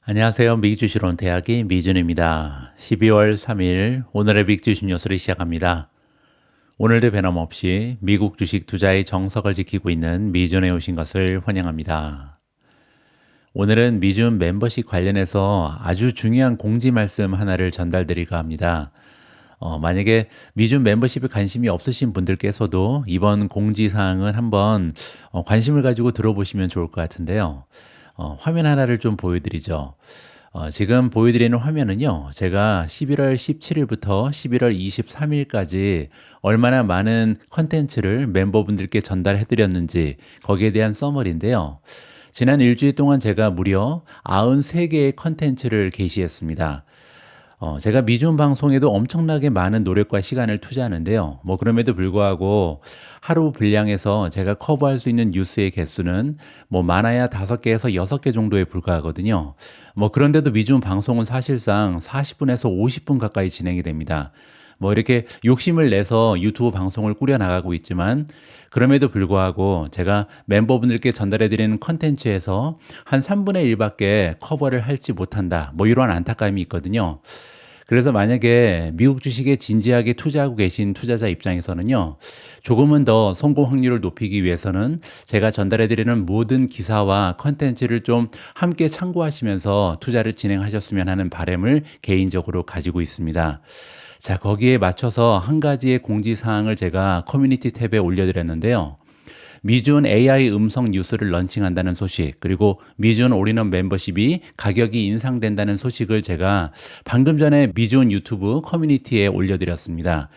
안녕하세요. 미국주식론 대학의 미준입니다. 12월 3일 오늘의 미국주식 뉴스를 시작합니다. 오늘도 변함없이 미국 주식 투자의 정석을 지키고 있는 미준에 오신 것을 환영합니다. 오늘은 미준 멤버십 관련해서 아주 중요한 공지 말씀 하나를 전달드릴까 합니다. 만약에 미준 멤버십에 관심이 없으신 분들께서도 이번 공지사항은 한번 관심을 가지고 들어보시면 좋을 것 같은데요. 화면 하나를 좀 보여드리죠. 지금 보여드리는 화면은요, 제가 11월 17일부터 11월 23일까지 얼마나 많은 컨텐츠를 멤버분들께 전달해드렸는지 거기에 대한 서머리인데요. 지난 일주일 동안 제가 무려 93개의 컨텐츠를 게시했습니다. 제가 미준 방송에도 엄청나게 많은 노력과 시간을 투자하는데요. 그럼에도 불구하고 하루 분량에서 제가 커버할 수 있는 뉴스의 개수는 많아야 5개에서 6개 정도에 불과하거든요. 그런데도 미준 방송은 사실상 40분에서 50분 가까이 진행이 됩니다. 이렇게 욕심을 내서 유튜브 방송을 꾸려나가고 있지만 그럼에도 불구하고 제가 멤버분들께 전달해드리는 컨텐츠에서 한 3분의 1밖에 커버를 할지 못한다. 이런 안타까움이 있거든요. 그래서 만약에 미국 주식에 진지하게 투자하고 계신 투자자 입장에서는요, 조금은 더 성공 확률을 높이기 위해서는 제가 전달해드리는 모든 기사와 컨텐츠를 좀 함께 참고하시면서 투자를 진행하셨으면 하는 바람을 개인적으로 가지고 있습니다. 자, 거기에 맞춰서 한 가지의 공지사항을 제가 커뮤니티 탭에 올려드렸는데요. 미준 AI 음성 뉴스를 런칭한다는 소식, 그리고 미준 올인원 멤버십이 가격이 인상된다는 소식을 제가 방금 전에 미준 유튜브 커뮤니티에 올려드렸습니다.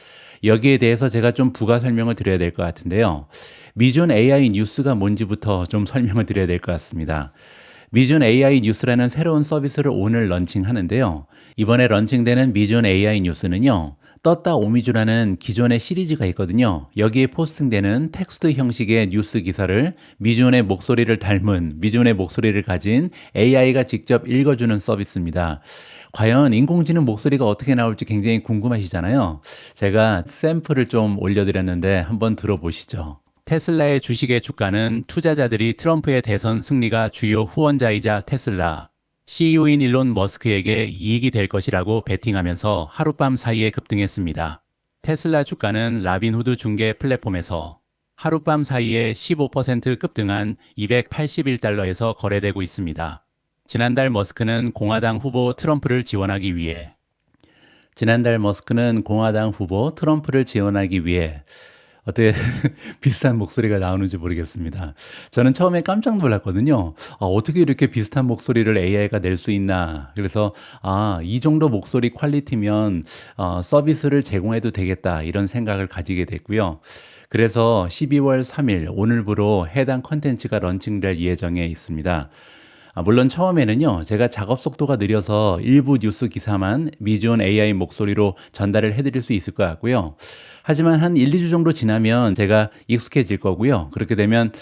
여기에 대해서 제가 좀 부가 설명을 드려야 될 것 같은데요. 미준 AI 뉴스가 뭔지부터 좀 설명을 드려야 될 것 같습니다. 미준 AI 뉴스라는 새로운 서비스를 오늘 런칭하는데요. 이번에 런칭되는 미준 AI 뉴스는요. 떴다 오미주라는 기존의 시리즈가 있거든요. 여기에 포스팅되는 텍스트 형식의 뉴스 기사를 미준의 목소리를 닮은, 미준의 목소리를 가진 AI가 직접 읽어주는 서비스입니다. 과연 인공지능 목소리가 어떻게 나올지 굉장히 궁금하시잖아요. 제가 샘플을 좀 올려드렸는데 한번 들어보시죠. 테슬라의 주식의 주가는 투자자들이 트럼프의 대선 승리가 주요 후원자이자 테슬라 CEO인 일론 머스크에게 이익이 될 것이라고 베팅하면서 하룻밤 사이에 급등했습니다. 테슬라 주가는 라빈후드 중개 플랫폼에서 하룻밤 사이에 15% 급등한 281달러에서 거래되고 있습니다. 지난달 머스크는 공화당 후보 트럼프를 지원하기 위해 어떻게 비슷한 목소리가 나오는지 모르겠습니다. 저는 처음에 깜짝 놀랐거든요. 어떻게 이렇게 비슷한 목소리를 AI가 낼 수 있나. 그래서 이 정도 목소리 퀄리티면 서비스를 제공해도 되겠다 이런 생각을 가지게 됐고요. 그래서 12월 3일 오늘부로 해당 컨텐츠가 런칭될 예정에 있습니다. 물론 처음에는요, 제가 작업 속도가 느려서 일부 뉴스 기사만 미준 AI 목소리로 전달을 해드릴 수 있을 것 같고요. 하지만 한 1, 2주 정도 지나면 제가 익숙해질 거고요. 그렇게 되면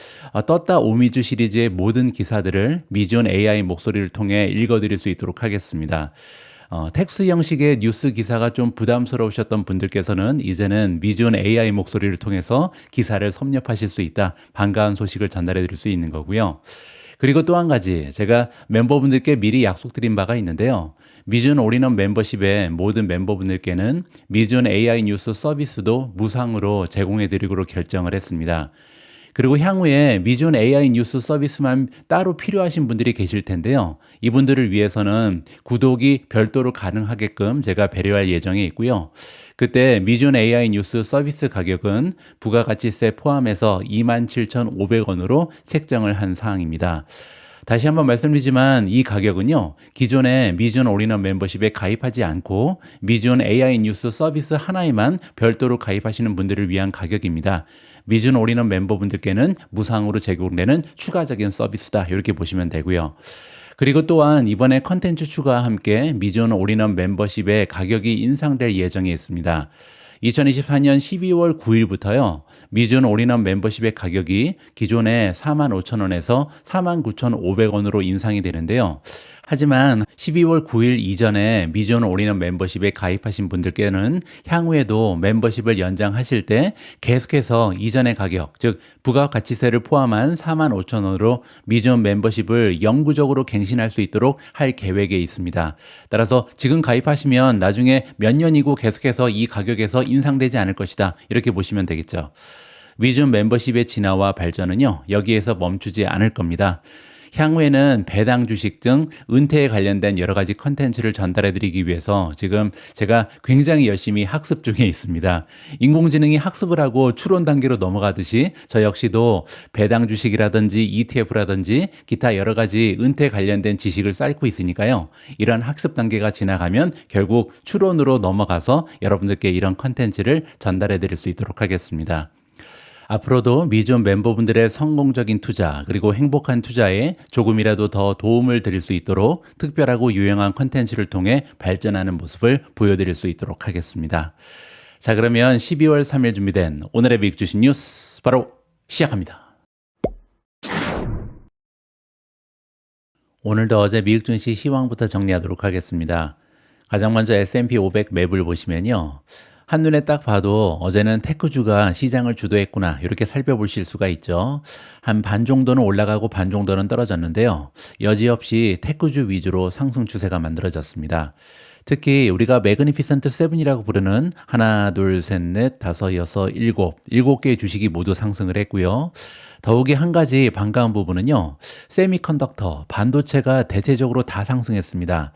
떴다 오미주 시리즈의 모든 기사들을 미준 AI 목소리를 통해 읽어드릴 수 있도록 하겠습니다. 텍스트 형식의 뉴스 기사가 좀 부담스러우셨던 분들께서는 이제는 미준 AI 목소리를 통해서 기사를 섭렵하실 수 있다. 반가운 소식을 전달해 드릴 수 있는 거고요. 그리고 또 한 가지 제가 멤버분들께 미리 약속드린 바가 있는데요. 미준 올인원 멤버십의 모든 멤버분들께는 미준 AI 뉴스 서비스도 무상으로 제공해 드리기로 결정을 했습니다. 그리고 향후에 미준 AI 뉴스 서비스만 따로 필요하신 분들이 계실 텐데요. 이분들을 위해서는 구독이 별도로 가능하게끔 제가 배려할 예정에 있고요. 그때 미준 AI 뉴스 서비스 가격은 부가가치세 포함해서 27,500원으로 책정을 한 사항입니다. 다시 한번 말씀드리지만 이 가격은요, 기존의 미준 올인원 멤버십에 가입하지 않고 미준 AI 뉴스 서비스 하나에만 별도로 가입하시는 분들을 위한 가격입니다. 미준 올인원 멤버분들께는 무상으로 제공되는 추가적인 서비스다. 이렇게 보시면 되고요. 그리고 또한 이번에 컨텐츠 추가와 함께 미준 올인원 멤버십의 가격이 인상될 예정에 있습니다. 2024년 12월 9일부터요. 미준 올인원 멤버십의 가격이 기존의 45,000원에서 49,500원으로 인상이 되는데요. 하지만 12월 9일 이전에 미존 올인원 멤버십에 가입하신 분들께는 향후에도 멤버십을 연장하실 때 계속해서 이전의 가격, 즉 부가가치세를 포함한 45,000원으로 미존 멤버십을 영구적으로 갱신할 수 있도록 할 계획에 있습니다. 따라서 지금 가입하시면 나중에 몇 년이고 계속해서 이 가격에서 인상되지 않을 것이다. 이렇게 보시면 되겠죠. 미존 멤버십의 진화와 발전은요, 여기에서 멈추지 않을 겁니다. 향후에는 배당 주식 등 은퇴에 관련된 여러 가지 컨텐츠를 전달해 드리기 위해서 지금 제가 굉장히 열심히 학습 중에 있습니다. 인공지능이 학습을 하고 추론 단계로 넘어가듯이 저 역시도 배당 주식이라든지 ETF라든지 기타 여러 가지 은퇴 관련된 지식을 쌓고 있으니까요. 이러한 학습 단계가 지나가면 결국 추론으로 넘어가서 여러분들께 이런 컨텐츠를 전달해 드릴 수 있도록 하겠습니다. 앞으로도 미존 멤버분들의 성공적인 투자 그리고 행복한 투자에 조금이라도 더 도움을 드릴 수 있도록 특별하고 유용한 컨텐츠를 통해 발전하는 모습을 보여드릴 수 있도록 하겠습니다. 자, 그러면 12월 3일 준비된 오늘의 미국 주식 뉴스 바로 시작합니다. 오늘도 어제 미국 증시 시황부터 정리하도록 하겠습니다. 가장 먼저 S&P 500 맵을 보시면요. 한눈에 딱 봐도 어제는 테크주가 시장을 주도했구나 이렇게 살펴보실 수가 있죠. 한 반 정도는 올라가고 반 정도는 떨어졌는데요. 여지없이 테크주 위주로 상승 추세가 만들어졌습니다. 특히 우리가 매그니피센트 7이라고 부르는 하나, 둘, 셋, 넷, 다섯, 여섯, 일곱 개의 주식이 모두 상승을 했고요. 더욱이 한 가지 반가운 부분은요. 세미컨덕터, 반도체가 대체적으로 다 상승했습니다.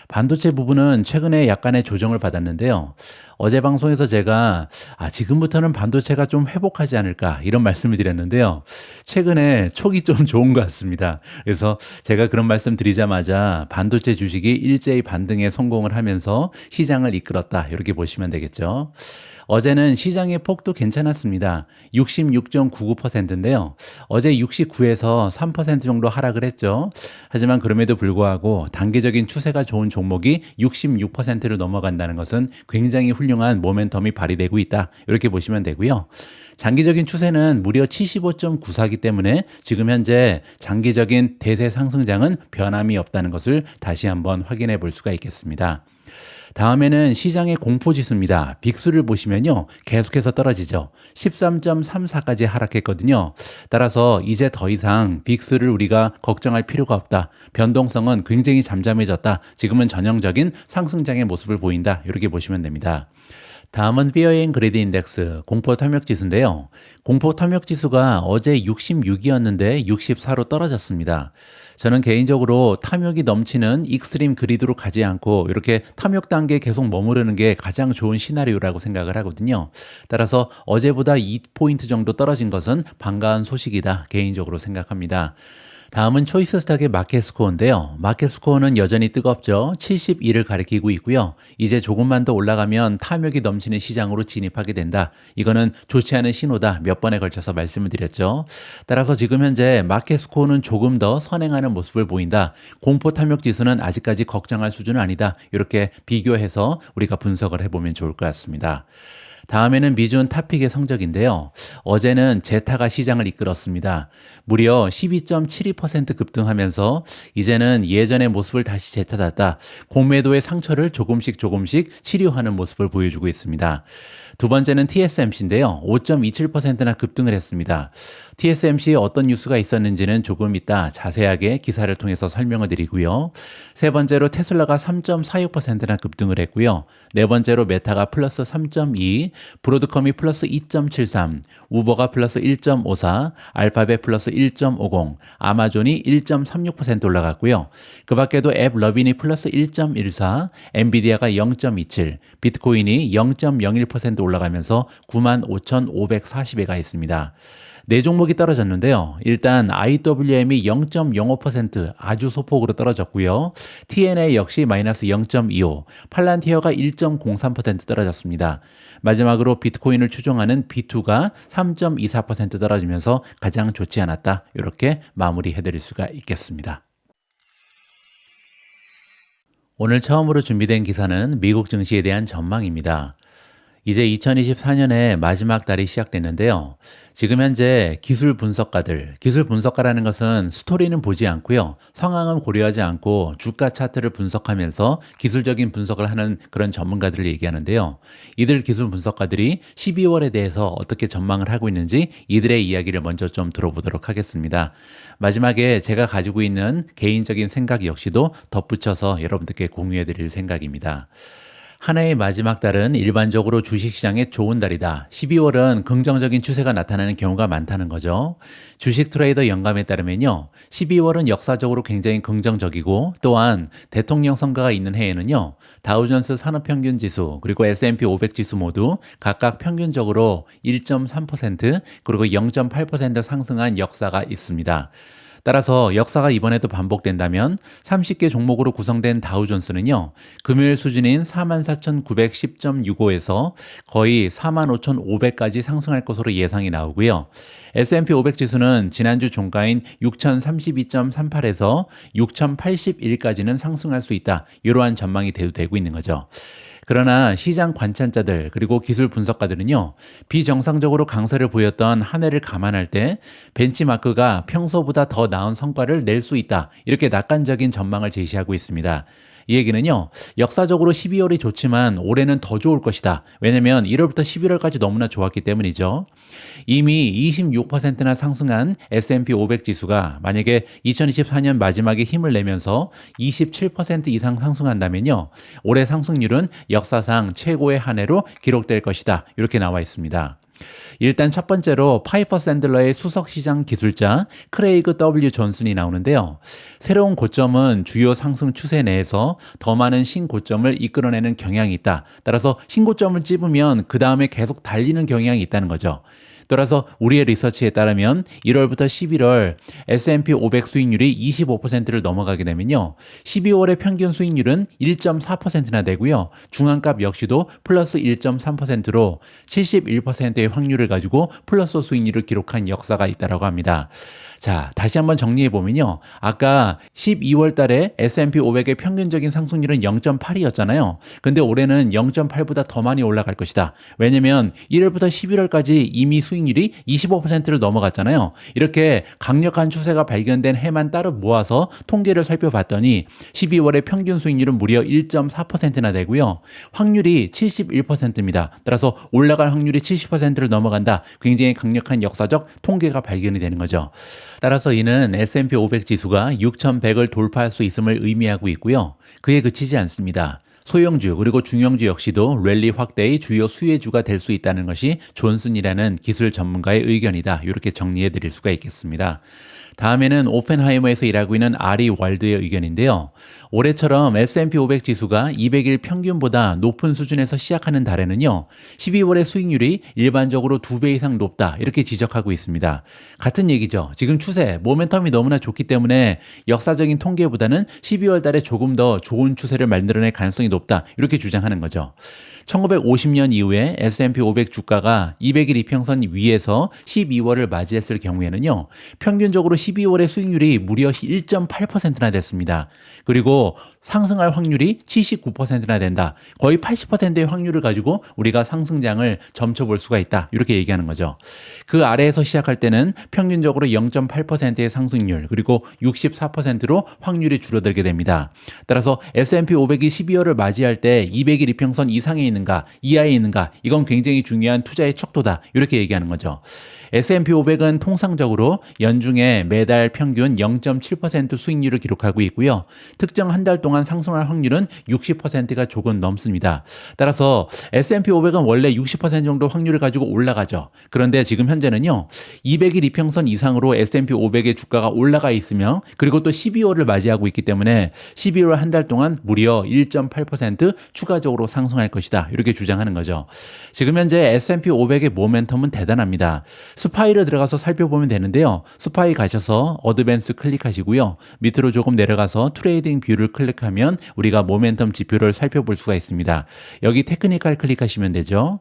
반도체 부분은 최근에 약간의 조정을 받았는데요. 어제 방송에서 제가 지금부터는 반도체가 좀 회복하지 않을까 이런 말씀을 드렸는데요. 최근에 촉이 좀 좋은 것 같습니다. 그래서 제가 그런 말씀 드리자마자 반도체 주식이 일제히 반등에 성공을 하면서 시장을 이끌었다 이렇게 보시면 되겠죠. 어제는 시장의 폭도 괜찮았습니다. 66.99%인데요. 어제 69에서 3% 정도 하락을 했죠. 하지만 그럼에도 불구하고 단기적인 추세가 좋은 종목이 66%를 넘어간다는 것은 굉장히 훌륭한 모멘텀이 발휘되고 있다. 이렇게 보시면 되고요. 장기적인 추세는 무려 75.94이기 때문에 지금 현재 장기적인 대세 상승장은 변함이 없다는 것을 다시 한번 확인해 볼 수가 있겠습니다. 다음에는 시장의 공포지수입니다. 빅수를 보시면요. 계속해서 떨어지죠. 13.34까지 하락했거든요. 따라서 이제 더 이상 빅수를 우리가 걱정할 필요가 없다. 변동성은 굉장히 잠잠해졌다. 지금은 전형적인 상승장의 모습을 보인다. 이렇게 보시면 됩니다. 다음은 Fear and Greed Index, 공포 탐욕 지수인데요. 공포 탐욕 지수가 어제 66이었는데 64로 떨어졌습니다. 저는 개인적으로 탐욕이 넘치는 익스트림 그리드로 가지 않고 이렇게 탐욕 단계에 계속 머무르는 게 가장 좋은 시나리오라고 생각을 하거든요. 따라서 어제보다 2포인트 정도 떨어진 것은 반가운 소식이다 개인적으로 생각합니다. 다음은 초이스 스탁의 마켓 스코어인데요. 마켓 스코어는 여전히 뜨겁죠. 71을 가리키고 있고요. 이제 조금만 더 올라가면 탐욕이 넘치는 시장으로 진입하게 된다. 이거는 좋지 않은 신호다. 몇 번에 걸쳐서 말씀을 드렸죠. 따라서 지금 현재 마켓 스코어는 조금 더 선행하는 모습을 보인다. 공포 탐욕 지수는 아직까지 걱정할 수준은 아니다. 이렇게 비교해서 우리가 분석을 해보면 좋을 것 같습니다. 다음에는 미존 탑픽의 성적인데요. 어제는 제타가 시장을 이끌었습니다. 무려 12.72% 급등하면서 이제는 예전의 모습을 다시 되찾았다. 공매도의 상처를 조금씩 치료하는 모습을 보여주고 있습니다. 두 번째는 TSMC인데요. 5.27%나 급등을 했습니다. TSMC에 어떤 뉴스가 있었는지는 조금 이따 자세하게 기사를 통해서 설명을 드리고요. 세 번째로 테슬라가 3.46%나 급등을 했고요. 네 번째로 메타가 플러스 3.2, 브로드컴이 플러스 2.73, 우버가 플러스 1.54, 알파벳 플러스 1.50, 아마존이 1.36% 올라갔고요. 그 밖에도 앱 러빈이 플러스 1.14, 엔비디아가 0.27, 비트코인이 0.01% 올라가면서 95,540에 가 있습니다. 네 종목이 떨어졌는데요. 일단 IWM이 0.05% 아주 소폭으로 떨어졌고요. TNA 역시 마이너스 0.25, 팔란티어가 1.03% 떨어졌습니다. 마지막으로 비트코인을 추종하는 B2가 3.24% 떨어지면서 가장 좋지 않았다. 이렇게 마무리해드릴 수가 있겠습니다. 오늘 처음으로 준비된 기사는 미국 증시에 대한 전망입니다. 이제 2024년의 마지막 달이 시작됐는데요. 지금 현재 기술 분석가라는 것은 스토리는 보지 않고요. 상황은 고려하지 않고 주가 차트를 분석하면서 기술적인 분석을 하는 그런 전문가들을 얘기하는데요. 이들 기술 분석가들이 12월에 대해서 어떻게 전망을 하고 있는지 이들의 이야기를 먼저 좀 들어보도록 하겠습니다. 마지막에 제가 가지고 있는 개인적인 생각 역시도 덧붙여서 여러분들께 공유해 드릴 생각입니다. 한 해의 마지막 달은 일반적으로 주식시장에 좋은 달이다. 12월은 긍정적인 추세가 나타나는 경우가 많다는 거죠. 주식 트레이더 영감에 따르면요. 12월은 역사적으로 굉장히 긍정적이고 또한 대통령 선거가 있는 해에는요. 다우존스 산업평균지수 그리고 S&P 500 지수 모두 각각 평균적으로 1.3% 그리고 0.8% 상승한 역사가 있습니다. 따라서 역사가 이번에도 반복된다면 30개 종목으로 구성된 다우존스는요. 금요일 수준인 44,910.65에서 거의 45,500까지 상승할 것으로 예상이 나오고요. S&P 500 지수는 지난주 종가인 6,032.38에서 6,081까지는 상승할 수 있다. 이러한 전망이 되고 있는 거죠. 그러나 시장 관찰자들 그리고 기술 분석가들은요. 비정상적으로 강세를 보였던 한 해를 감안할 때 벤치마크가 평소보다 더 나은 성과를 낼 수 있다. 이렇게 낙관적인 전망을 제시하고 있습니다. 이 얘기는요. 역사적으로 12월이 좋지만 올해는 더 좋을 것이다. 왜냐하면 1월부터 11월까지 너무나 좋았기 때문이죠. 이미 26%나 상승한 S&P 500 지수가 만약에 2024년 마지막에 힘을 내면서 27% 이상 상승한다면요. 올해 상승률은 역사상 최고의 한 해로 기록될 것이다. 이렇게 나와 있습니다. 일단 첫 번째로 파이퍼 샌들러의 수석시장 기술자 크레이그 W 존슨이 나오는데요. 새로운 고점은 주요 상승 추세 내에서 더 많은 신고점을 이끌어내는 경향이 있다. 따라서 신고점을 찝으면 그 다음에 계속 달리는 경향이 있다는 거죠. 따라서 우리의 리서치에 따르면 1월부터 11월 S&P 500 수익률이 25%를 넘어가게 되면요. 12월의 평균 수익률은 1.4%나 되고요. 중앙값 역시도 플러스 1.3%로 71%의 확률을 가지고 플러스 수익률을 기록한 역사가 있다고 합니다. 자, 다시 한번 정리해 보면요. 아까 12월 달에 S&P 500의 평균적인 상승률은 0.8이었잖아요. 근데 올해는 0.8보다 더 많이 올라갈 것이다. 왜냐면 1월부터 11월까지 이미 수익률이 25%를 넘어갔잖아요. 이렇게 강력한 추세가 발견된 해만 따로 모아서 통계를 살펴봤더니 12월의 평균 수익률은 무려 1.4%나 되고요. 확률이 71%입니다. 따라서 올라갈 확률이 70%를 넘어간다. 굉장히 강력한 역사적 통계가 발견이 되는 거죠. 따라서 이는 S&P 500 지수가 6,100을 돌파할 수 있음을 의미하고 있고요. 그에 그치지 않습니다. 소형주 그리고 중형주 역시도 랠리 확대의 주요 수혜주가 될 수 있다는 것이 존슨이라는 기술 전문가의 의견이다. 이렇게 정리해 드릴 수가 있겠습니다. 다음에는 오펜하이머에서 일하고 있는 아리 월드의 의견인데요. 올해처럼 S&P 500 지수가 200일 평균보다 높은 수준에서 시작하는 달에는요. 12월의 수익률이 일반적으로 2배 이상 높다. 이렇게 지적하고 있습니다. 같은 얘기죠. 지금 추세, 모멘텀이 너무나 좋기 때문에 역사적인 통계보다는 12월 달에 조금 더 좋은 추세를 만들어낼 가능성이 높다. 이렇게 주장하는 거죠. 1950년 이후에 S&P 500 주가가 200일 이평선 위에서 12월을 맞이했을 경우에는요. 평균적으로 12월의 수익률이 무려 1.8%나 됐습니다. 그리고 상승할 확률이 79%나 된다. 거의 80%의 확률을 가지고 우리가 상승장을 점쳐볼 수가 있다. 이렇게 얘기하는 거죠. 그 아래에서 시작할 때는 평균적으로 0.8%의 상승률 그리고 64%로 확률이 줄어들게 됩니다. 따라서 S&P 500이 12월을 맞이할 때 200일 이평선 이상에 있는가 이하에 있는가 이건 굉장히 중요한 투자의 척도다. 이렇게 얘기하는 거죠. S&P 500은 통상적으로 연중에 매달 평균 0.7% 수익률을 기록하고 있고요. 특정 한 달 동안 상승할 확률은 60%가 조금 넘습니다. 따라서 S&P 500은 원래 60% 정도 확률을 가지고 올라가죠. 그런데 지금 현재는요. 200일 이평선 이상으로 S&P 500의 주가가 올라가 있으며 그리고 또 12월을 맞이하고 있기 때문에 12월 한 달 동안 무려 1.8% 추가적으로 상승할 것이다. 이렇게 주장하는 거죠. 지금 현재 S&P 500의 모멘텀은 대단합니다. 스파이를 들어가서 살펴보면 되는데요. 스파이 가셔서 어드밴스 클릭하시고요. 밑으로 조금 내려가서 트레이딩 뷰를 클릭하면 우리가 모멘텀 지표를 살펴볼 수가 있습니다. 여기 테크니컬 클릭하시면 되죠.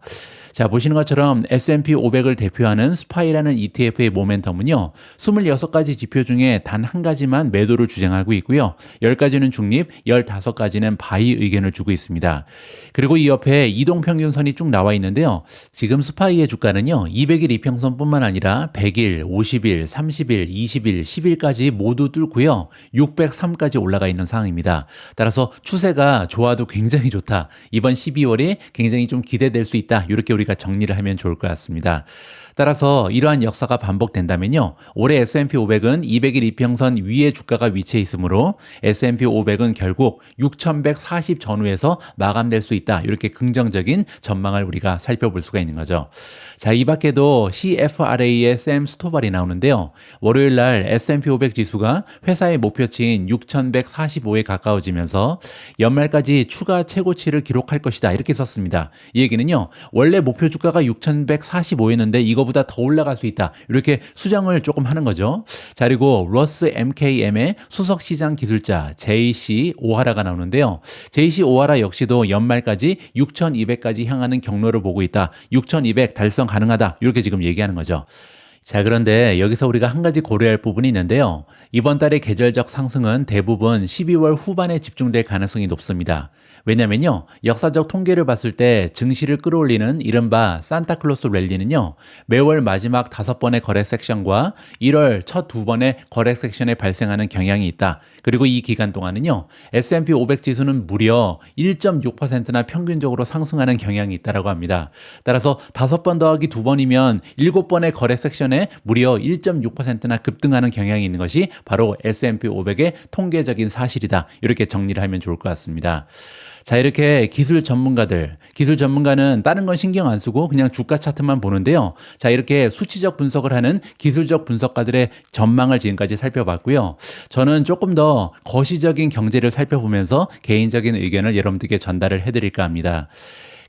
자, 보시는 것처럼 S&P 500을 대표하는 스파이라는 ETF의 모멘텀은요, 26가지 지표 중에 단 한 가지만 매도를 주장하고 있고요. 10가지는 중립, 15가지는 바이 의견을 주고 있습니다. 그리고 이 옆에 이동평균선이 쭉 나와 있는데요. 지금 스파이의 주가는요, 200일 이평선뿐만 아니라 100일, 50일, 30일, 20일, 10일까지 모두 뚫고요. 603까지 올라가 있는 상황입니다. 따라서 추세가 좋아도 굉장히 좋다. 이번 12월에 굉장히 좀 기대될 수 있다. 이렇게 우리가 정리를 하면 좋을 것 같습니다. 따라서 이러한 역사가 반복된다면요. 올해 S&P 500은 200일 이평선 위에 주가가 위치해 있으므로 S&P 500은 결국 6140 전후에서 마감될 수 있다. 이렇게 긍정적인 전망을 우리가 살펴볼 수가 있는 거죠. 자, 이 밖에도 CFRA의 샘 스토발이 나오는데요. 월요일 날 S&P 500 지수가 회사의 목표치인 6145에 가까워지면서 연말까지 추가 최고치를 기록할 것이다. 이렇게 썼습니다. 이 얘기는요. 원래 목표 주가가 6145였는데 이거보다 더 올라갈 수 있다. 이렇게 수정을 조금 하는 거죠. 자, 그리고 러스 MKM의 수석시장 기술자 JC 오하라가 나오는데요. JC 오하라 역시도 연말까지 6200까지 향하는 경로를 보고 있다. 6200 달성 가능하다. 이렇게 지금 얘기하는 거죠. 자, 그런데 여기서 우리가 한 가지 고려할 부분이 있는데요. 이번 달의 계절적 상승은 대부분 12월 후반에 집중될 가능성이 높습니다. 왜냐면요, 역사적 통계를 봤을 때 증시를 끌어올리는 이른바 산타클로스 랠리는요, 매월 마지막 5번의 거래 섹션과 1월 첫 2번의 거래 섹션에 발생하는 경향이 있다. 그리고 이 기간 동안은요, S&P 500 지수는 무려 1.6%나 평균적으로 상승하는 경향이 있다고 합니다. 따라서 5번 더하기 2번이면 7번의 거래 섹션에 무려 1.6%나 급등하는 경향이 있는 것이 바로 S&P 500의 통계적인 사실이다. 이렇게 정리를 하면 좋을 것 같습니다. 자, 이렇게 기술 전문가는 다른 건 신경 안 쓰고 그냥 주가 차트만 보는데요. 자, 이렇게 수치적 분석을 하는 기술적 분석가들의 전망을 지금까지 살펴봤고요. 저는 조금 더 거시적인 경제를 살펴보면서 개인적인 의견을 여러분들께 전달을 해드릴까 합니다.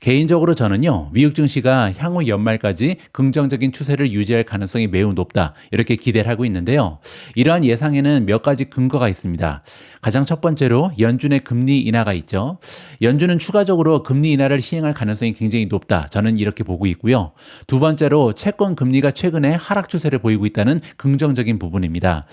개인적으로 저는요, 미국 증시가 향후 연말까지 긍정적인 추세를 유지할 가능성이 매우 높다. 이렇게 기대를 하고 있는데요. 이러한 예상에는 몇 가지 근거가 있습니다. 가장 첫 번째로 연준의 금리 인하가 있죠. 연준은 추가적으로 금리 인하를 시행할 가능성이 굉장히 높다. 저는 이렇게 보고 있고요. 두 번째로 채권 금리가 최근에 하락 추세를 보이고 있다는 긍정적인 부분입니다.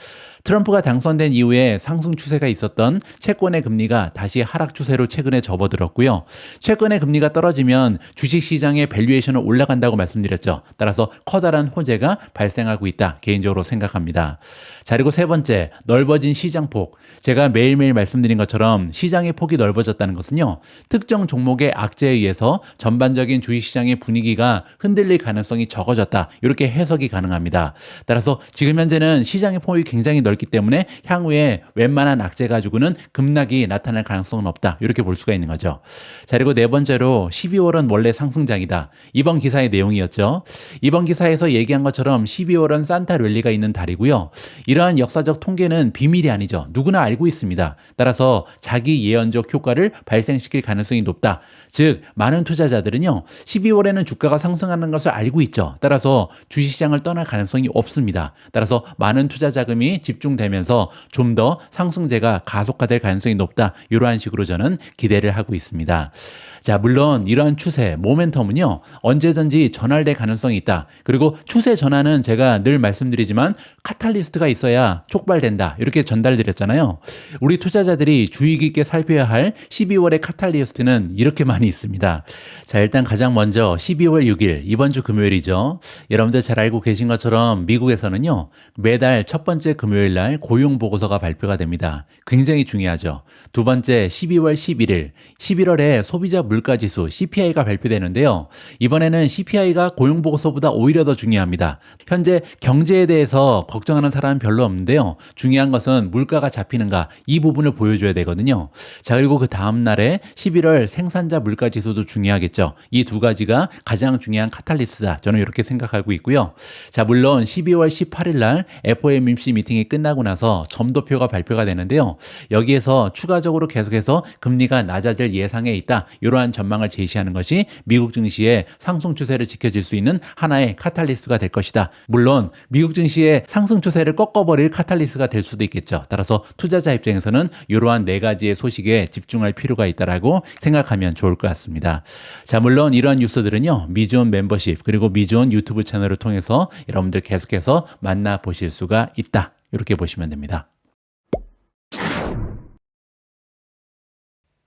트럼프가 당선된 이후에 상승 추세가 있었던 채권의 금리가 다시 하락 추세로 최근에 접어들었고요. 채권의 금리가 떨어지면 주식시장의 밸류에이션은 올라간다고 말씀드렸죠. 따라서 커다란 호재가 발생하고 있다. 개인적으로 생각합니다. 자, 그리고 세 번째, 넓어진 시장폭. 제가 매일매일 말씀드린 것처럼 시장의 폭이 넓어졌다는 것은요, 특정 종목의 악재에 의해서 전반적인 주식시장의 분위기가 흔들릴 가능성이 적어졌다. 이렇게 해석이 가능합니다. 따라서 지금 현재는 시장의 폭이 굉장히 넓기 때문에 향후에 웬만한 악재 가지고는 급락이 나타날 가능성은 없다. 이렇게 볼 수가 있는 거죠. 자, 그리고 네 번째로 12월은 원래 상승장이다. 이번 기사의 내용이었죠. 이번 기사에서 얘기한 것처럼 12월은 산타 랠리가 있는 달이고요. 이러한 역사적 통계는 비밀이 아니죠. 누구나 알고 있습니다. 따라서 자기 예언적 효과를 발생시킬 가능성이 높다. 즉, 많은 투자자들은요, 12월에는 주가가 상승하는 것을 알고 있죠. 따라서 주식시장을 떠날 가능성이 없습니다. 따라서 많은 투자 자금이 집중되면서 좀 더 상승세가 가속화될 가능성이 높다. 이러한 식으로 저는 기대를 하고 있습니다. 자, 물론 이러한 추세, 모멘텀은요, 언제든지 전환될 가능성이 있다. 그리고 추세 전환은 제가 늘 말씀드리지만 카탈리스트가 있어야 촉발된다. 이렇게 전달드렸잖아요. 우리 투자자들이 주의 깊게 살펴야 할 12월의 카탈리스트는 이렇게 많이 있습니다. 자, 일단 가장 먼저 12월 6일, 이번 주 금요일이죠. 여러분들 잘 알고 계신 것처럼 미국에서는요, 매달 첫 번째 금요일 날 고용보고서가 발표가 됩니다. 굉장히 중요하죠. 두 번째 12월 11일, 11월에 소비자 물가지수 CPI가 발표되는데요. 이번에는 CPI가 고용보고서보다 오히려 더 중요합니다. 현재 경제에 대해서 걱정하는 사람은 별로 없는데요. 중요한 것은 물가가 잡히는가, 이 부분을 보여줘야 되거든요. 자, 그리고 그 다음 날에 11월 생산자 물가지수도 중요하겠죠. 이 두 가지가 가장 중요한 카탈리스트다. 저는 이렇게 생각하고 있고요. 자, 물론 12월 18일 날 FOMC 미팅이 끝나고 나서 점도표가 발표가 되는데요. 여기에서 추가적으로 계속해서 금리가 낮아질 예상에 있다. 이러한 전망을 제시합니다. 제시하는 것이 미국 증시의 상승 추세를 지켜줄 수 있는 하나의 카탈리스트가 될 것이다. 물론 미국 증시의 상승 추세를 꺾어버릴 카탈리스트가 될 수도 있겠죠. 따라서 투자자 입장에서는 이러한 네 가지의 소식에 집중할 필요가 있다라고 생각하면 좋을 것 같습니다. 자, 물론 이러한 뉴스들은요, 미즈온 멤버십 그리고 미즈온 유튜브 채널을 통해서 여러분들 계속해서 만나보실 수가 있다. 이렇게 보시면 됩니다.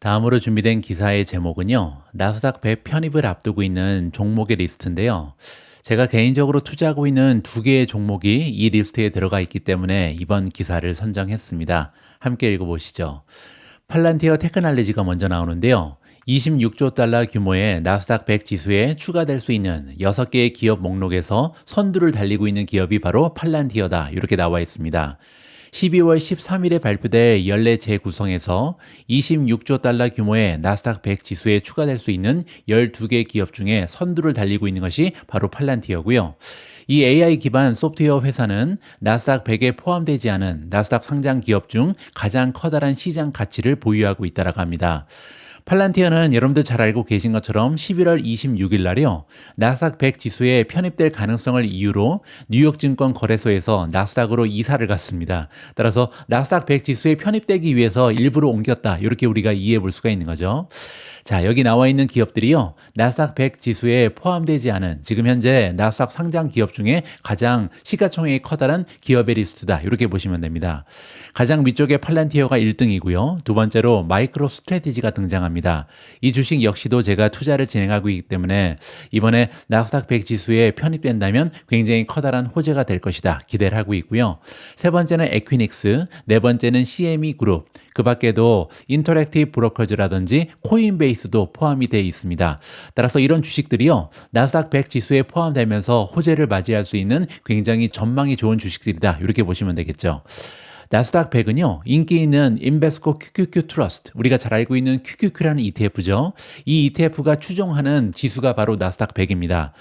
다음으로 준비된 기사의 제목은요, 나스닥 100 편입을 앞두고 있는 종목의 리스트인데요. 제가 개인적으로 투자하고 있는 두 개의 종목이 이 리스트에 들어가 있기 때문에 이번 기사를 선정했습니다. 함께 읽어보시죠. 팔란티어 테크놀로지가 먼저 나오는데요. 26조 달러 규모의 나스닥 100 지수에 추가될 수 있는 6개의 기업 목록에서 선두를 달리고 있는 기업이 바로 팔란티어다. 이렇게 나와 있습니다. 12월 13일에 발표될 연례 재구성에서 26조 달러 규모의 나스닥 100 지수에 추가될 수 있는 12개 기업 중에 선두를 달리고 있는 것이 바로 팔란티어고요. 이 AI 기반 소프트웨어 회사는 나스닥 100에 포함되지 않은 나스닥 상장 기업 중 가장 커다란 시장 가치를 보유하고 있다고 합니다. 팔란티어는 여러분들 잘 알고 계신 것처럼 11월 26일 날이요, 나스닥 100 지수에 편입될 가능성을 이유로 뉴욕 증권 거래소에서 나스닥으로 이사를 갔습니다. 따라서 나스닥 100 지수에 편입되기 위해서 일부러 옮겼다. 이렇게 우리가 이해해 볼 수가 있는 거죠. 자, 여기 나와 있는 기업들이요, 나스닥 100 지수에 포함되지 않은 지금 현재 나스닥 상장 기업 중에 가장 시가총액이 커다란 기업의 리스트다. 이렇게 보시면 됩니다. 가장 위쪽에 팔란티어가 1등이고요. 두 번째로 마이크로 스트래티지가 등장합니다. 이 주식 역시도 제가 투자를 진행하고 있기 때문에 이번에 나스닥 100 지수에 편입된다면 굉장히 커다란 호재가 될 것이다. 기대를 하고 있고요. 세 번째는 에퀴닉스, 네 번째는 CME 그룹, 그 밖에도 인터랙티브 브로커즈라든지 코인베이스도 포함이 되어 있습니다. 따라서 이런 주식들이요, 나스닥 100 지수에 포함되면서 호재를 맞이할 수 있는 굉장히 전망이 좋은 주식들이다. 이렇게 보시면 되겠죠. 나스닥 100은요, 인기 있는 인베스코 QQQ 트러스트, 우리가 잘 알고 있는 QQQ라는 ETF죠. 이 ETF가 추종하는 지수가 바로 나스닥 100입니다.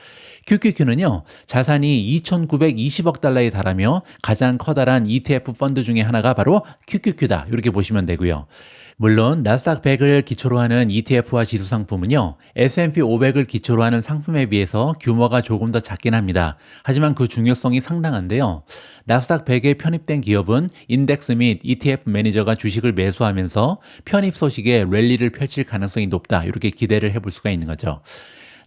QQQ는요, 자산이 2,920억 달러에 달하며 가장 커다란 ETF 펀드 중에 하나가 바로 QQQ다. 이렇게 보시면 되고요. 물론 나스닥 100을 기초로 하는 ETF와 지수 상품은요, S&P 500을 기초로 하는 상품에 비해서 규모가 조금 더 작긴 합니다. 하지만 그 중요성이 상당한데요. 나스닥 100에 편입된 기업은 인덱스 및 ETF 매니저가 주식을 매수하면서 편입 소식에 랠리를 펼칠 가능성이 높다. 이렇게 기대를 해볼 수가 있는 거죠.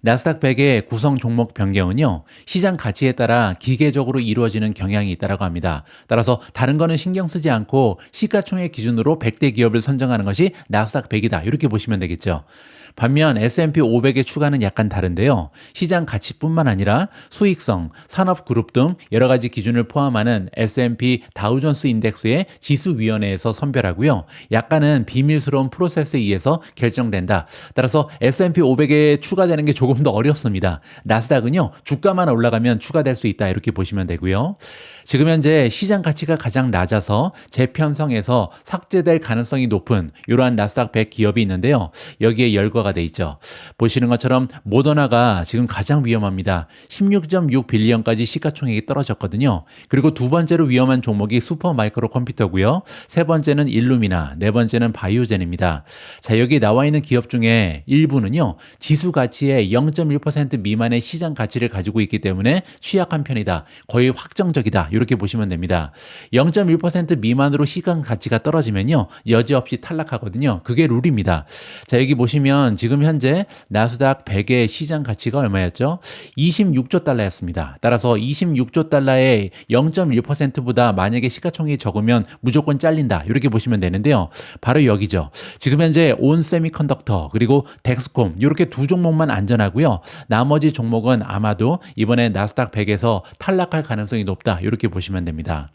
나스닥 100의 구성 종목 변경은요, 시장 가치에 따라 기계적으로 이루어지는 경향이 있다고 합니다. 따라서 다른 거는 신경 쓰지 않고 시가총액 기준으로 100대 기업을 선정하는 것이 나스닥 100이다. 이렇게 보시면 되겠죠. 반면 S&P 500의 추가는 약간 다른데요. 시장 가치뿐만 아니라 수익성, 산업 그룹 등 여러 가지 기준을 포함하는 S&P 다우존스 인덱스의 지수위원회에서 선별하고요. 약간은 비밀스러운 프로세스에 의해서 결정된다. 따라서 S&P 500에 추가되는 게 조금 더 어렵습니다. 나스닥은요, 주가만 올라가면 추가될 수 있다. 이렇게 보시면 되고요. 지금 현재 시장 가치가 가장 낮아서 재편성에서 삭제될 가능성이 높은 이러한 나스닥 100 기업이 있는데요. 여기에 열거가 돼 있죠. 보시는 것처럼 모더나가 지금 가장 위험합니다. 16.6 빌리언까지 시가총액이 떨어졌거든요. 그리고 두 번째로 위험한 종목이 슈퍼 마이크로 컴퓨터고요. 세 번째는 일루미나, 네 번째는 바이오젠입니다. 자, 여기 나와 있는 기업 중에 일부는요, 지수 가치의 0.1% 미만의 시장 가치를 가지고 있기 때문에 취약한 편이다. 거의 확정적이다. 이렇게 보시면 됩니다. 0.1% 미만으로 시간 가치가 떨어지면요, 여지없이 탈락하거든요. 그게 룰입니다. 자, 여기 보시면 지금 현재 나스닥 100의 시장 가치가 얼마였죠? 26조 달러였습니다. 따라서 26조 달러의 0.1%보다 만약에 시가총액이 적으면 무조건 잘린다. 이렇게 보시면 되는데요. 바로 여기죠. 지금 현재 온 세미컨덕터 그리고 덱스콤 이렇게 두 종목만 안전하고요. 나머지 종목은 아마도 이번에 나스닥 100에서 탈락할 가능성이 높다. 이렇게 보시면 됩니다.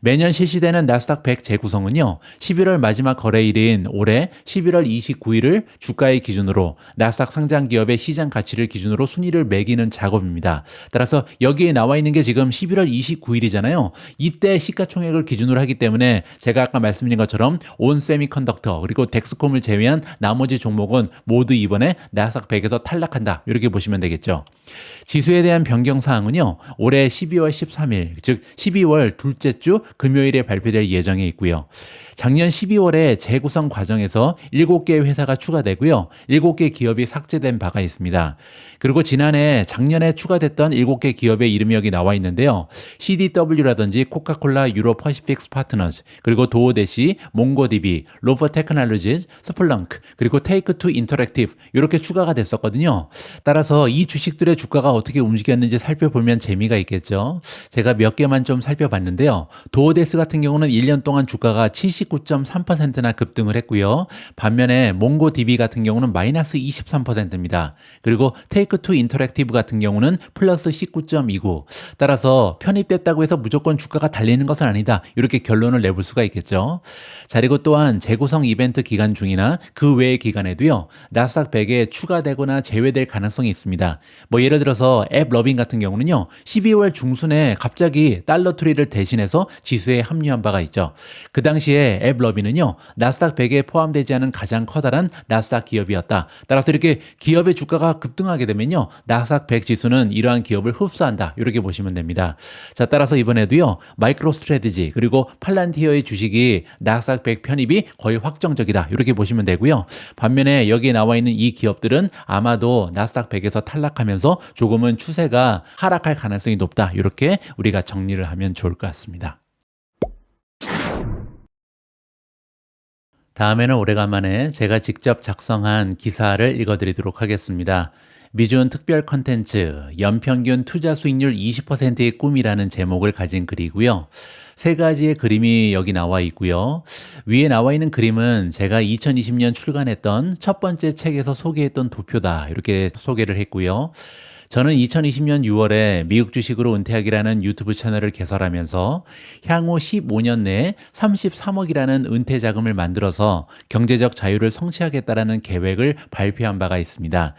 매년 실시되는 나스닥 100 재구성은요, 11월 마지막 거래일인 올해 11월 29일을 주가의 기준으로 나스닥 상장 기업의 시장 가치를 기준으로 순위를 매기는 작업입니다. 따라서 여기에 나와 있는 게 지금 11월 29일이잖아요. 이때 시가총액을 기준으로 하기 때문에 제가 아까 말씀드린 것처럼 온 세미컨덕터 그리고 덱스콤을 제외한 나머지 종목은 모두 이번에 나스닥 100에서 탈락한다. 이렇게 보시면 되겠죠. 지수에 대한 변경 사항은요, 올해 12월 13일, 즉 12월 둘째 주 금요일에 발표될 예정에 있고요. 작년 12월에 재구성 과정에서 7개의 회사가 추가되고요. 7개 기업이 삭제된 바가 있습니다. 그리고 작년에 추가됐던 7개 기업의 이름이 여기 나와 있는데요. CDW라든지 코카콜라 유로 퍼시픽스 파트너즈, 그리고 도어대시, 몽고DB, 로버 테크놀로지즈, 스플렁크, 그리고 테이크2 인터랙티브 이렇게 추가가 됐었거든요. 따라서 이 주식들의 주가가 어떻게 움직였는지 살펴보면 재미가 있겠죠. 제가 몇 개만 좀 살펴봤는데요. 도어데스 같은 경우는 1년 동안 주가가 79.3%나 급등을 했고요. 반면에 몽고DB 같은 경우는 마이너스 23%입니다. 그리고 테이크2 인터랙티브 같은 경우는 플러스 19.29. 따라서 편입됐다고 해서 무조건 주가가 달리는 것은 아니다. 이렇게 결론을 내볼 수가 있겠죠. 자, 그리고 또한 재구성 이벤트 기간 중이나 그 외의 기간에도요. 나스닥 100에 추가되거나 제외될 가능성이 있습니다. 뭐 예를 들어서 앱러빙 같은 경우는요. 12월 중순에 갑자기 달러트리를 대신해서 지수에 합류한 바가 있죠. 그 당시에 앱러빙은요. 나스닥 100에 포함되지 않은 가장 커다란 나스닥 기업이었다. 따라서 이렇게 기업의 주가가 급등하게 되면요. 나스닥 100 지수는 이러한 기업을 흡수한다. 이렇게 보시면 됩니다. 자, 따라서 이번에도요. 마이크로 스트래티지 그리고 팔란티어의 주식이 나스닥 100 편입이 거의 확정적이다. 이렇게 보시면 되고요. 반면에 여기에 나와 있는 이 기업들은 아마도 나스닥 100에서 탈락하면서 조금은 추세가 하락할 가능성이 높다. 이렇게 우리가 정리를 하면 좋을 것 같습니다. 다음에는 오래간만에 제가 직접 작성한 기사를 읽어드리도록 하겠습니다. 미준 특별 컨텐츠 연평균 투자 수익률 20%의 꿈이라는 제목을 가진 글이고요. 세 가지의 그림이 여기 나와 있고요. 위에 나와 있는 그림은 제가 2020년 출간했던 첫 번째 책에서 소개했던 도표다. 이렇게 소개를 했고요. 저는 2020년 6월에 미국 주식으로 은퇴하기라는 유튜브 채널을 개설하면서 향후 15년 내에 33억이라는 은퇴 자금을 만들어서 경제적 자유를 성취하겠다라는 계획을 발표한 바가 있습니다.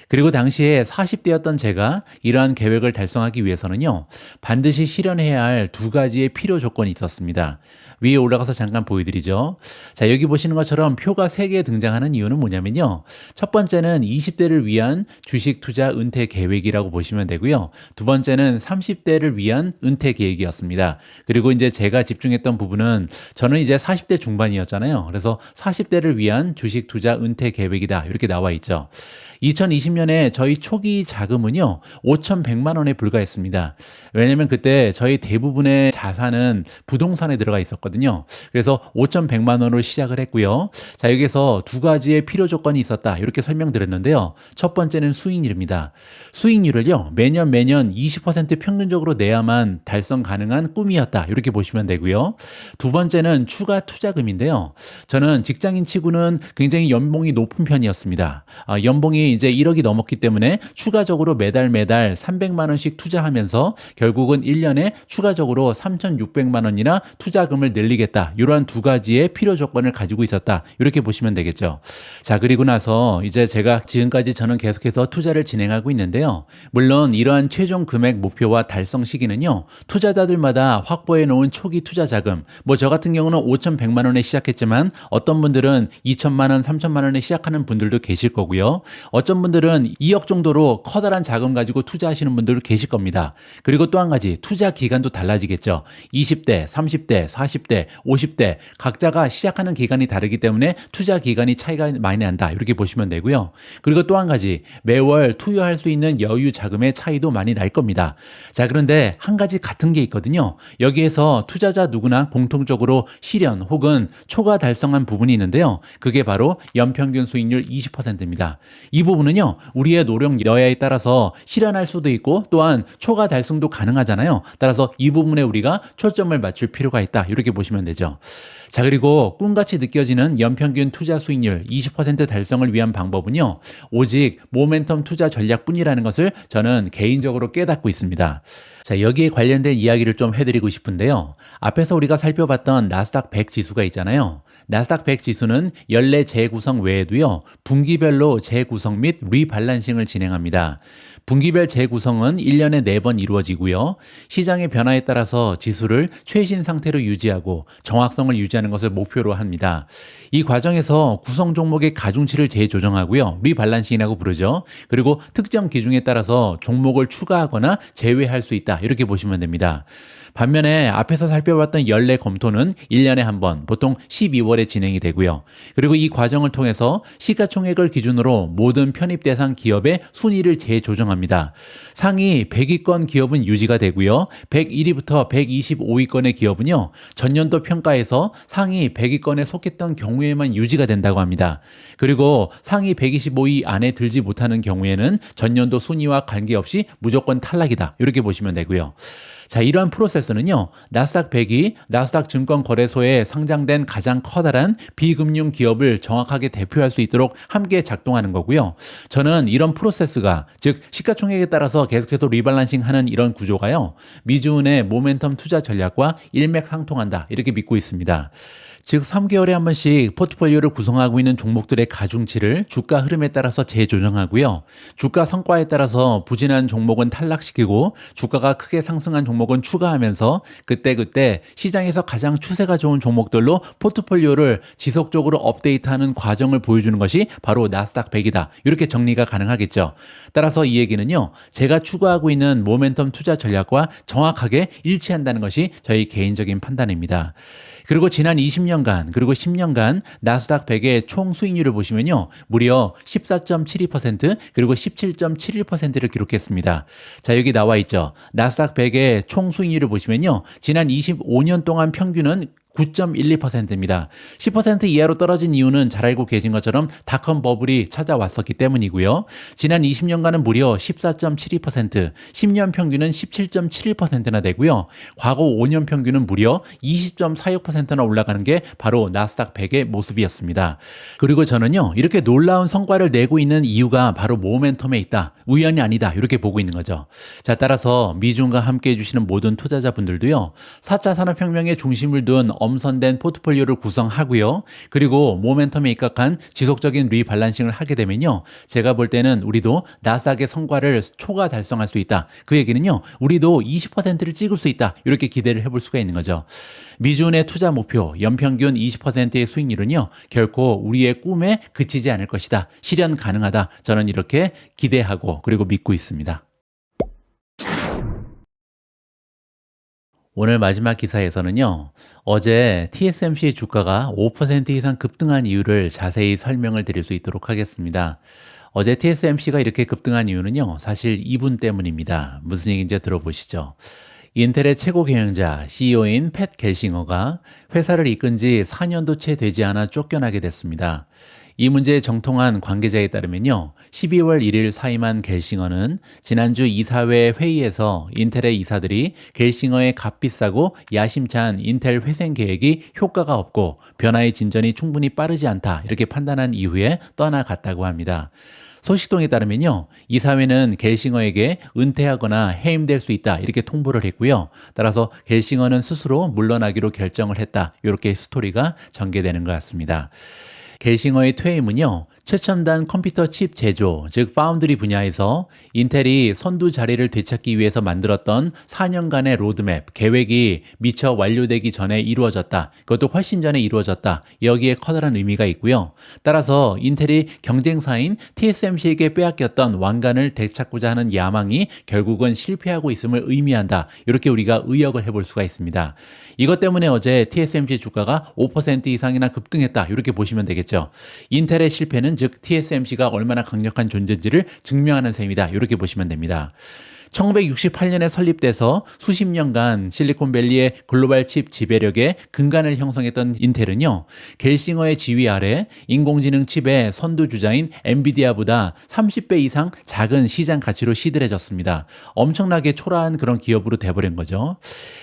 그리고 당시에 40대였던 제가 이러한 계획을 달성하기 위해서는요, 반드시 실현해야 할 두 가지의 필요 조건이 있었습니다. 위에 올라가서 잠깐 보여드리죠. 자, 여기 보시는 것처럼 표가 3개 등장하는 이유는 뭐냐면요. 첫 번째는 20대를 위한 주식 투자 은퇴 계획이라고 보시면 되고요. 두 번째는 30대를 위한 은퇴 계획이었습니다. 그리고 이제 제가 집중했던 부분은 저는 이제 40대 중반이었잖아요. 그래서 40대를 위한 주식 투자 은퇴 계획이다. 이렇게 나와 있죠. 2020년에 저희 초기 자금은요, 5,100만 원에 불과했습니다. 왜냐면 그때 저희 대부분의 자산은 부동산에 들어가 있었거든요. 그래서 5,100만 원으로 시작을 했고요. 자, 여기서 두 가지의 필요 조건이 있었다. 이렇게 설명드렸는데요. 첫 번째는 수익률입니다. 수익률을요, 매년 20% 평균적으로 내야만 달성 가능한 꿈이었다. 이렇게 보시면 되고요. 두 번째는 추가 투자금인데요. 저는 직장인 치고는 굉장히 연봉이 높은 편이었습니다. 연봉이 이제 1억이 넘었기 때문에 추가적으로 매달 300만 원씩 투자하면서 결국은 1년에 추가적으로 3,600만 원이나 투자금을 늘리겠다. 이러한 두 가지의 필요 조건을 가지고 있었다. 이렇게 보시면 되겠죠. 자, 그리고 나서 이제 제가 지금까지 저는 계속해서 투자를 진행하고 있는데요. 물론 이러한 최종 금액 목표와 달성 시기는요. 투자자들마다 확보해 놓은 초기 투자 자금, 뭐 저 같은 경우는 5,100만 원에 시작했지만 어떤 분들은 2천만 원, 3천만 원에 시작하는 분들도 계실 거고요. 어떤 분들은 2억 정도로 커다란 자금 가지고 투자하시는 분들도 계실 겁니다. 그리고 또 한 가지 투자 기간도 달라지겠죠. 20대, 30대, 40대, 50대 각자가 시작하는 기간이 다르기 때문에 투자 기간이 차이가 많이 난다. 이렇게 보시면 되고요. 그리고 또 한 가지 매월 투여할 수 있는 여유 자금의 차이도 많이 날 겁니다. 자, 그런데 한 가지 같은 게 있거든요. 여기에서 투자자 누구나 공통적으로 실현 혹은 초과 달성한 부분이 있는데요. 그게 바로 연평균 수익률 20%입니다. 이 부분은요, 우리의 노력 여하에 따라서 실현할 수도 있고 또한 초과 달성도 가능하잖아요. 따라서 이 부분에 우리가 초점을 맞출 필요가 있다. 이렇게 보시면 되죠. 자, 그리고 꿈같이 느껴지는 연평균 투자 수익률 20% 달성을 위한 방법은요, 오직 모멘텀 투자 전략뿐이라는 것을 저는 개인적으로 깨닫고 있습니다. 자, 여기에 관련된 이야기를 좀 해드리고 싶은데요. 앞에서 우리가 살펴봤던 나스닥 100 지수가 있잖아요. 나스닥 100 지수는 연례 재구성 외에도요, 분기별로 재구성 및 리밸런싱을 진행합니다. 분기별 재구성은 1년에 4번 이루어지고요. 시장의 변화에 따라서 지수를 최신 상태로 유지하고 정확성을 유지하는 것을 목표로 합니다. 이 과정에서 구성 종목의 가중치를 재조정하고요. 리밸런싱이라고 부르죠. 그리고 특정 기준에 따라서 종목을 추가하거나 제외할 수 있다. 이렇게 보시면 됩니다. 반면에 앞에서 살펴봤던 연례 검토는 1년에 한 번, 보통 12월에 진행이 되고요. 그리고 이 과정을 통해서 시가총액을 기준으로 모든 편입 대상 기업의 순위를 재조정합니다. 상위 100위권 기업은 유지가 되고요. 101위부터 125위권의 기업은요, 전년도 평가에서 상위 100위권에 속했던 경우에만 유지가 된다고 합니다. 그리고 상위 125위 안에 들지 못하는 경우에는 전년도 순위와 관계없이 무조건 탈락이다. 이렇게 보시면 되고요. 자, 이러한 프로세스는요, 나스닥 100이 나스닥 증권거래소에 상장된 가장 커다란 비금융 기업을 정확하게 대표할 수 있도록 함께 작동하는 거고요. 저는 이런 프로세스가, 즉 시가총액에 따라서 계속해서 리밸런싱 하는 이런 구조가요, 미주은의 모멘텀 투자 전략과 일맥상통한다, 이렇게 믿고 있습니다. 즉 3개월에 한 번씩 포트폴리오를 구성하고 있는 종목들의 가중치를 주가 흐름에 따라서 재조정하고요. 주가 성과에 따라서 부진한 종목은 탈락시키고 주가가 크게 상승한 종목은 추가하면서 그때그때 시장에서 가장 추세가 좋은 종목들로 포트폴리오를 지속적으로 업데이트하는 과정을 보여주는 것이 바로 나스닥 100이다. 이렇게 정리가 가능하겠죠. 따라서 이 얘기는요, 제가 추구하고 있는 모멘텀 투자 전략과 정확하게 일치한다는 것이 저희 개인적인 판단입니다. 그리고 지난 20년간 그리고 10년간 나스닥 100의 총 수익률을 보시면요, 무려 14.72% 그리고 17.71%를 기록했습니다. 자, 여기 나와 있죠. 나스닥 100의 총 수익률을 보시면요, 지난 25년 동안 평균은 9.12%입니다. 10% 이하로 떨어진 이유는 잘 알고 계신 것처럼 닷컴 버블이 찾아왔었기 때문이고요. 지난 20년간은 무려 14.72%, 10년 평균은 17.71%나 되고요. 과거 5년 평균은 무려 20.46%나 올라가는 게 바로 나스닥 100의 모습이었습니다. 그리고 저는요, 이렇게 놀라운 성과를 내고 있는 이유가 바로 모멘텀에 있다. 우연이 아니다. 이렇게 보고 있는 거죠. 자, 따라서 미주은과 함께 해주시는 모든 투자자분들도요, 4차 산업혁명의 중심을 둔 엄선된 포트폴리오를 구성하고요. 그리고 모멘텀에 입각한 지속적인 리밸런싱을 하게 되면요, 제가 볼 때는 우리도 나스닥의 성과를 초과 달성할 수 있다. 그 얘기는요, 우리도 20%를 찍을 수 있다. 이렇게 기대를 해볼 수가 있는 거죠. 미주은의 투자 목표 연평균 20%의 수익률은요, 결코 우리의 꿈에 그치지 않을 것이다. 실현 가능하다. 저는 이렇게 기대하고 그리고 믿고 있습니다. 오늘 마지막 기사에서는요, 어제 TSMC의 주가가 5% 이상 급등한 이유를 자세히 설명을 드릴 수 있도록 하겠습니다. 어제 TSMC가 이렇게 급등한 이유는요, 사실 이분 때문입니다. 무슨 얘기인지 들어보시죠. 인텔의 최고 경영자 CEO인 팻 겔싱어가 회사를 이끈 지 4년도 채 되지 않아 쫓겨나게 됐습니다. 이 문제에 정통한 관계자에 따르면요, 12월 1일 사임한 겔싱어는 지난주 이사회 회의에서 인텔의 이사들이 겔싱어의 값비싸고 야심찬 인텔 회생 계획이 효과가 없고 변화의 진전이 충분히 빠르지 않다, 이렇게 판단한 이후에 떠나갔다고 합니다. 소식통에 따르면요, 이사회는 겔싱어에게 은퇴하거나 해임될 수 있다, 이렇게 통보를 했고요. 따라서 겔싱어는 스스로 물러나기로 결정을 했다, 이렇게 스토리가 전개되는 것 같습니다. 겔싱어의 퇴임은요, 최첨단 컴퓨터 칩 제조, 즉 파운드리 분야에서 인텔이 선두 자리를 되찾기 위해서 만들었던 4년간의 로드맵, 계획이 미처 완료되기 전에 이루어졌다. 그것도 훨씬 전에 이루어졌다. 여기에 커다란 의미가 있고요. 따라서 인텔이 경쟁사인 TSMC에게 빼앗겼던 왕관을 되찾고자 하는 야망이 결국은 실패하고 있음을 의미한다. 이렇게 우리가 의역을 해볼 수가 있습니다. 이것 때문에 어제 TSMC 주가가 5% 이상이나 급등했다, 이렇게 보시면 되겠죠. 인텔의 실패는 즉 TSMC가 얼마나 강력한 존재인지를 증명하는 셈이다, 이렇게 보시면 됩니다. 1968년에 설립돼서 수십 년간 실리콘밸리의 글로벌 칩 지배력의 근간을 형성했던 인텔은요, 겔싱어의 지휘 아래 인공지능 칩의 선두주자인 엔비디아보다 30배 이상 작은 시장 가치로 시들해졌습니다. 엄청나게 초라한 그런 기업으로 돼버린 거죠.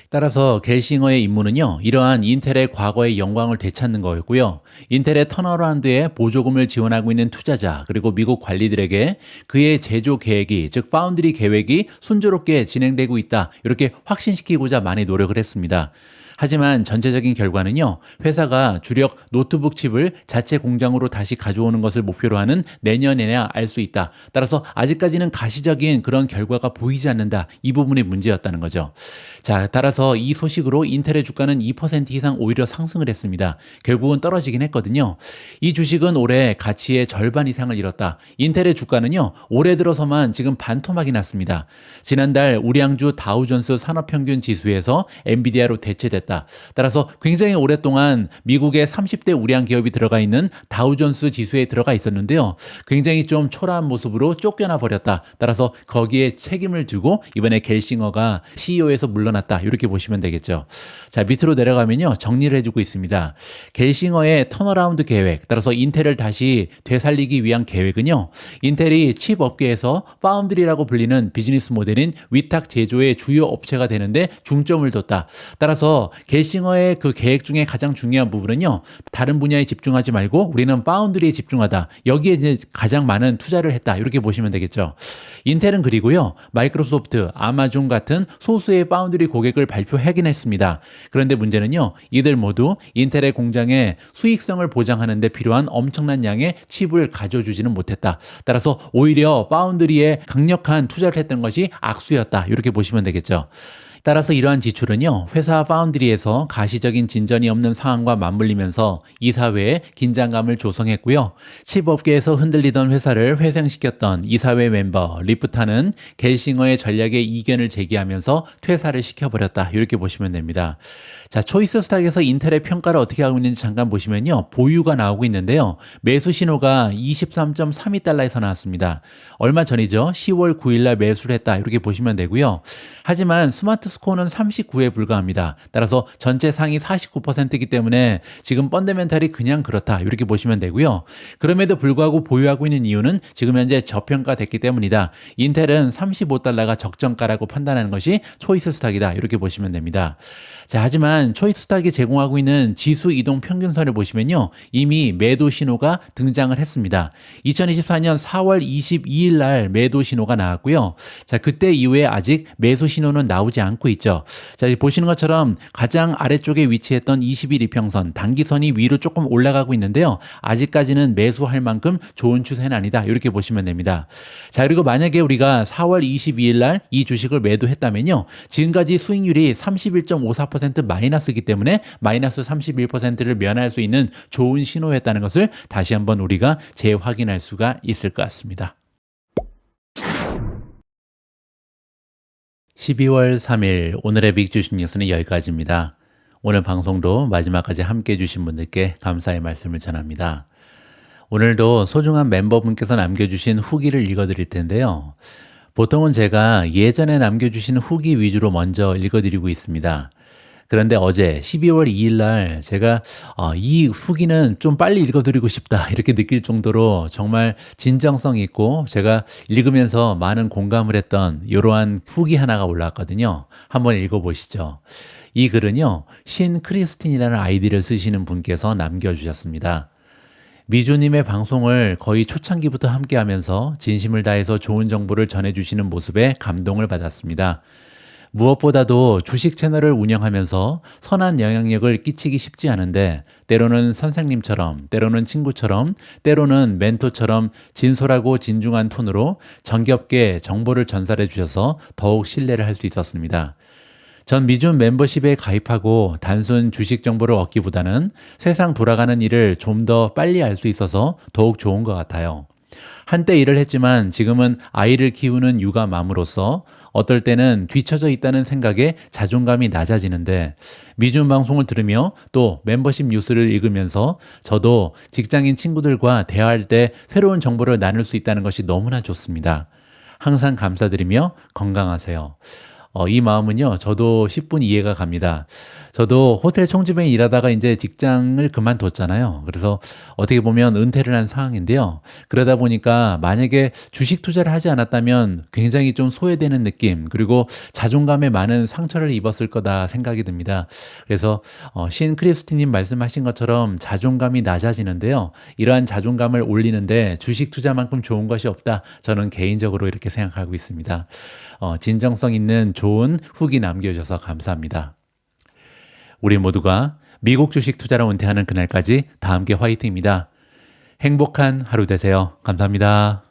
따라서 겔싱어의 임무는요, 이러한 인텔의 과거의 영광을 되찾는 거였고요. 인텔의 턴어라운드에 보조금을 지원하고 있는 투자자 그리고 미국 관리들에게 그의 제조 계획이, 즉 파운드리 계획이 순조롭게 진행되고 있다. 이렇게 확신시키고자 많이 노력을 했습니다. 하지만 전체적인 결과는요, 회사가 주력 노트북 칩을 자체 공장으로 다시 가져오는 것을 목표로 하는 내년에야 알 수 있다. 따라서 아직까지는 가시적인 그런 결과가 보이지 않는다. 이 부분이 문제였다는 거죠. 자, 따라서 이 소식으로 인텔의 주가는 2% 이상 오히려 상승을 했습니다. 결국은 떨어지긴 했거든요. 이 주식은 올해 가치의 절반 이상을 잃었다. 인텔의 주가는요, 올해 들어서만 지금 반토막이 났습니다. 지난달 우량주 다우존스 산업평균 지수에서 엔비디아로 대체됐다. 따라서 굉장히 오랫동안 미국의 30대 우량 기업이 들어가 있는 다우존스 지수에 들어가 있었는데요. 굉장히 좀 초라한 모습으로 쫓겨나 버렸다. 따라서 거기에 책임을 두고 이번에 겔싱어가 CEO에서 물러났다. 이렇게 보시면 되겠죠. 자, 밑으로 내려가면요, 정리를 해주고 있습니다. 겔싱어의 턴어라운드 계획, 따라서 인텔을 다시 되살리기 위한 계획은요, 인텔이 칩 업계에서 파운드리라고 불리는 비즈니스 모델인 위탁 제조의 주요 업체가 되는데 중점을 뒀다. 따라서 겔싱어의 그 계획 중에 가장 중요한 부분은요, 다른 분야에 집중하지 말고 우리는 파운드리에 집중하다. 여기에 이제 가장 많은 투자를 했다. 이렇게 보시면 되겠죠. 인텔은 그리고요, 마이크로소프트, 아마존 같은 소수의 파운드리 고객을 발표하긴 했습니다. 그런데 문제는요, 이들 모두 인텔의 공장에 수익성을 보장하는 데 필요한 엄청난 양의 칩을 가져주지는 못했다. 따라서 오히려 파운드리에 강력한 투자를 했던 것이 악수였다. 이렇게 보시면 되겠죠. 따라서 이러한 지출은요, 회사 파운드리에서 가시적인 진전이 없는 상황과 맞물리면서 이사회에 긴장감을 조성했고요. 칩업계에서 흔들리던 회사를 회생시켰던 이사회 멤버 리프타는 겔싱어의 전략에 이견을 제기하면서 퇴사를 시켜버렸다. 이렇게 보시면 됩니다. 자, 초이스 스탁에서 인텔의 평가를 어떻게 하고 있는지 잠깐 보시면요, 보유가 나오고 있는데요, 매수 신호가 23.32달러에서 나왔습니다. 얼마 전이죠. 10월 9일날 매수를 했다. 이렇게 보시면 되고요. 하지만 스마트 스코어는 39에 불과합니다. 따라서 전체 상위 49%이기 때문에 지금 펀더멘탈이 그냥 그렇다. 이렇게 보시면 되고요. 그럼에도 불구하고 보유하고 있는 이유는 지금 현재 저평가됐기 때문이다. 인텔은 35달러가 적정가라고 판단하는 것이 초이스 스탁이다. 이렇게 보시면 됩니다. 자, 하지만 초이스 스탁이 제공하고 있는 지수 이동 평균선을 보시면요, 이미 매도 신호가 등장을 했습니다. 2024년 4월 22일 날 매도 신호가 나왔고요. 자, 그때 이후에 아직 매수 신호는 나오지 않고 있죠. 자, 보시는 것처럼 가장 아래쪽에 위치했던 20일 이평선, 단기선이 위로 조금 올라가고 있는데요, 아직까지는 매수할 만큼 좋은 추세는 아니다. 이렇게 보시면 됩니다. 자, 그리고 만약에 우리가 4월 22일 날 이 주식을 매도했다면요, 지금까지 수익률이 31.54% 마이너스이기 때문에 마이너스 31%를 면할 수 있는 좋은 신호였다는 것을 다시 한번 우리가 재확인할 수가 있을 것 같습니다. 12월 3일 오늘의 빅주식 뉴스는 여기까지입니다. 오늘 방송도 마지막까지 함께해 주신 분들께 감사의 말씀을 전합니다. 오늘도 소중한 멤버분께서 남겨주신 후기를 읽어드릴 텐데요. 보통은 제가 예전에 남겨주신 후기 위주로 먼저 읽어드리고 있습니다. 그런데 어제 12월 2일 날 제가 이 후기는 좀 빨리 읽어드리고 싶다 이렇게 느낄 정도로 정말 진정성 있고 제가 읽으면서 많은 공감을 했던 이러한 후기 하나가 올라왔거든요. 한번 읽어보시죠. 이 글은요, 신크리스틴이라는 아이디를 쓰시는 분께서 남겨주셨습니다. 미주님의 방송을 거의 초창기부터 함께하면서 진심을 다해서 좋은 정보를 전해주시는 모습에 감동을 받았습니다. 무엇보다도 주식 채널을 운영하면서 선한 영향력을 끼치기 쉽지 않은데 때로는 선생님처럼, 때로는 친구처럼, 때로는 멘토처럼 진솔하고 진중한 톤으로 정겹게 정보를 전달해 주셔서 더욱 신뢰를 할 수 있었습니다. 전 미준 멤버십에 가입하고 단순 주식 정보를 얻기보다는 세상 돌아가는 일을 좀 더 빨리 알 수 있어서 더욱 좋은 것 같아요. 한때 일을 했지만 지금은 아이를 키우는 육아맘으로서 어떨 때는 뒤처져 있다는 생각에 자존감이 낮아지는데 미준 방송을 들으며 또 멤버십 뉴스를 읽으면서 저도 직장인 친구들과 대화할 때 새로운 정보를 나눌 수 있다는 것이 너무나 좋습니다. 항상 감사드리며 건강하세요. 이 마음은요, 저도 10분 이해가 갑니다. 저도 호텔 총집에 일하다가 이제 직장을 그만뒀잖아요. 그래서 어떻게 보면 은퇴를 한 상황인데요. 그러다 보니까 만약에 주식 투자를 하지 않았다면 굉장히 좀 소외되는 느낌, 그리고 자존감에 많은 상처를 입었을 거다 생각이 듭니다. 그래서 신 크리스티님 말씀하신 것처럼 자존감이 낮아지는데요. 이러한 자존감을 올리는데 주식 투자만큼 좋은 것이 없다. 저는 개인적으로 이렇게 생각하고 있습니다. 진정성 있는 좋은 후기 남겨주셔서 감사합니다. 우리 모두가 미국 주식 투자로 은퇴하는 그날까지 다 함께 화이팅입니다. 행복한 하루 되세요. 감사합니다.